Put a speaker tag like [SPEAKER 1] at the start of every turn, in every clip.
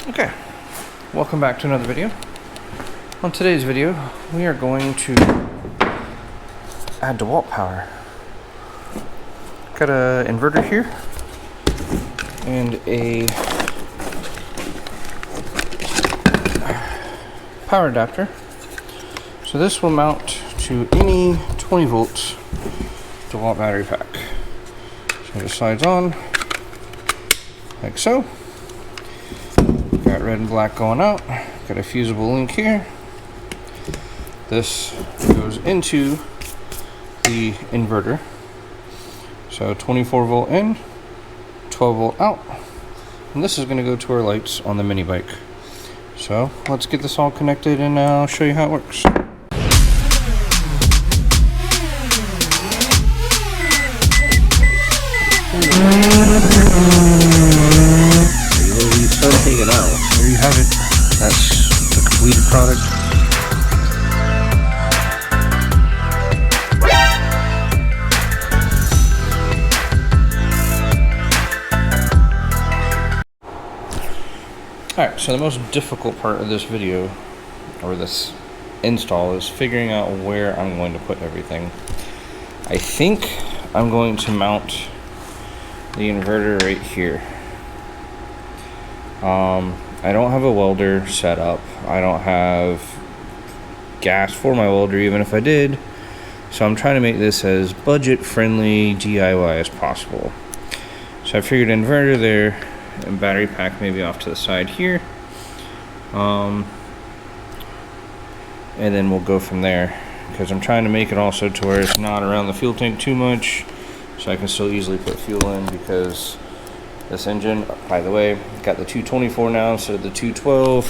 [SPEAKER 1] Okay, welcome back to another video. On today's video, we are going to add DeWalt power. Got an inverter here and a power adapter. So this will mount to any 20 volt DeWalt battery pack. So it just slides on like so. Got red and black going out. Got a fusible link here. This goes into the inverter. So 24 volt in, 12 volt out. And this is going to go to our lights on the mini bike. So let's get this all connected and I'll show you how it works. Take it out. There you have it. That's the completed product. Alright, so the most difficult part of this video, or this install, is figuring out where I'm going to put everything. I think I'm going to mount the inverter right here. I don't have a welder set up. I don't have gas for my welder, even if I did. So I'm trying to make this as budget-friendly DIY as possible. So I figured inverter there, and battery pack maybe off to the side here. And then we'll go from there, because I'm trying to make it also to where it's not around the fuel tank too much, so I can still easily put fuel in, because this engine, by the way, got the 224 now instead of the 212.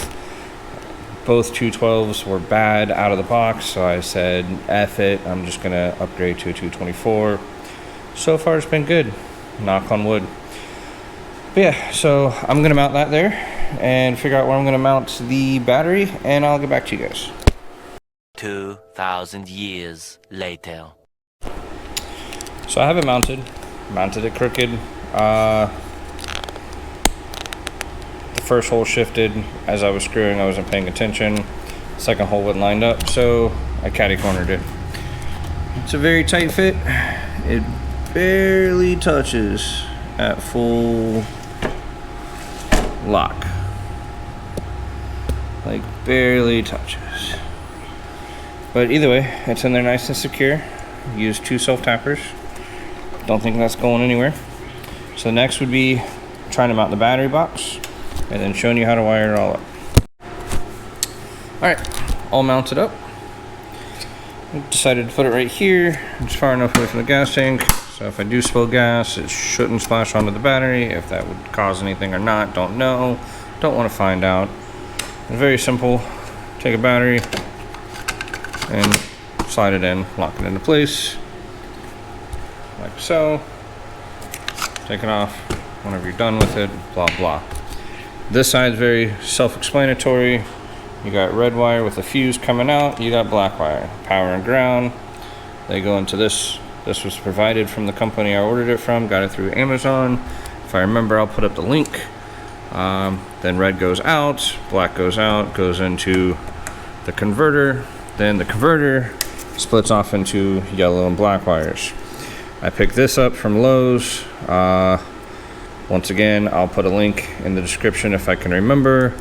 [SPEAKER 1] Both 212s were bad out of the box, so I said, F it, I'm just gonna upgrade to a 224. So far it's been good, knock on wood. But yeah, so I'm gonna mount that there and figure out where I'm gonna mount the battery, and I'll get back to you guys.
[SPEAKER 2] 2,000 years later.
[SPEAKER 1] So I have it mounted it crooked. First hole shifted as I was screwing. I wasn't paying attention. Second hole wasn't lined up, so I catty cornered it. It's a very tight fit. It barely touches at full lock. Like barely touches. But either way, it's in there nice and secure. Use 2 self tappers. Don't think that's going anywhere. So next would be trying to mount the battery box, and then showing you how to wire it all up. Alright, all mounted up. I decided to put it right here. It's far enough away from the gas tank, so if I do spill gas, it shouldn't splash onto the battery. If that would cause anything or not, don't know. Don't want to find out. It's very simple. Take a battery and slide it in, lock it into place, like so. Take it off whenever you're done with it, blah blah. This side's very self-explanatory. You got red wire with a fuse coming out, you got black wire, power and ground. They go into this. This was provided from the company I ordered it from, got it through Amazon. If I remember, I'll put up the link. Then red goes out, black goes out, goes into the converter. Then the converter splits off into yellow and black wires. I picked this up from Lowe's. Once again, I'll put a link in the description if I can remember.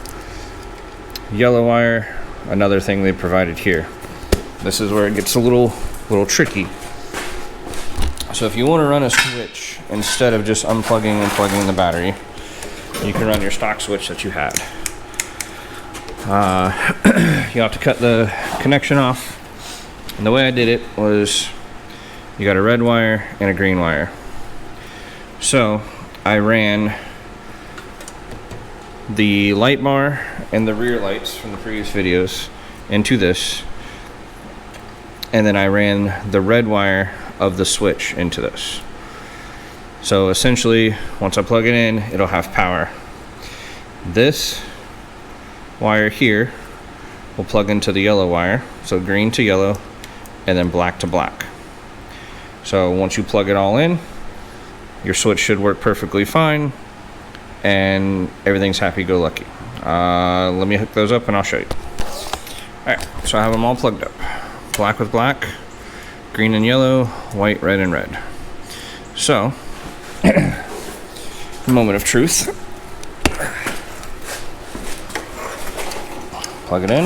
[SPEAKER 1] Yellow wire, another thing they provided here. This is where it gets a little tricky. So if you want to run a switch instead of just unplugging and plugging the battery, you can run your stock switch that you had. You have to cut the connection off. And the way I did it was, you got a red wire and a green wire. So I ran the light bar and the rear lights from the previous videos into this, and then I ran the red wire of the switch into this. So essentially, once I plug it in, it'll have power. This wire here will plug into the yellow wire, so green to yellow, and then black to black. So once you plug it all in, your switch should work perfectly fine, and everything's happy-go-lucky. Let me hook those up and I'll show you. Alright, so I have them all plugged up. Black with black, green and yellow, white, red, and red. So, moment of truth. Plug it in.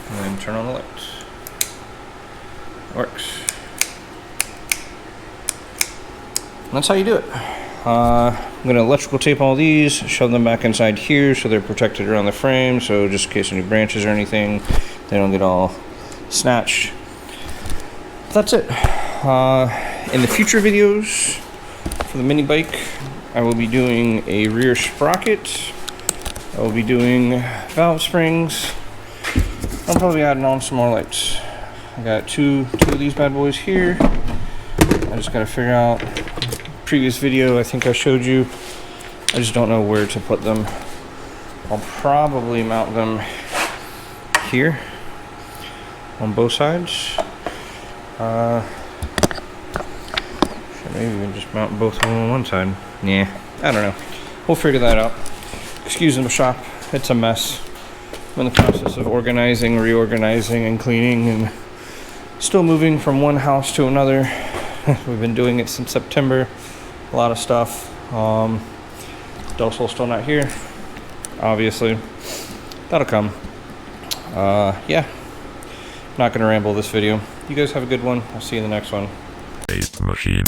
[SPEAKER 1] And then turn on the lights. Works. And that's how you do it. I'm going to electrical tape all these, shove them back inside here so they're protected around the frame, so just in case any branches or anything, they don't get all snatched. That's it. In the future videos for the mini bike, I will be doing a rear sprocket. I will be doing valve springs. I'll probably add on some more lights. I got two of these bad boys here. I just got to figure out. Previous video I think I showed you. I just don't know where to put them. I'll probably mount them here on both sides. Should maybe even just mount both of them on one side. Yeah, I don't know. We'll figure that out. Excuse the shop. It's a mess. I'm in the process of organizing, reorganizing, and cleaning, and still moving from one house to another. We've been doing it since September. A lot of stuff. Del Sol's still not here, obviously. That'll come. Yeah. Not gonna ramble this video. You guys have a good one. I'll see you in the next one.
[SPEAKER 3] Machine.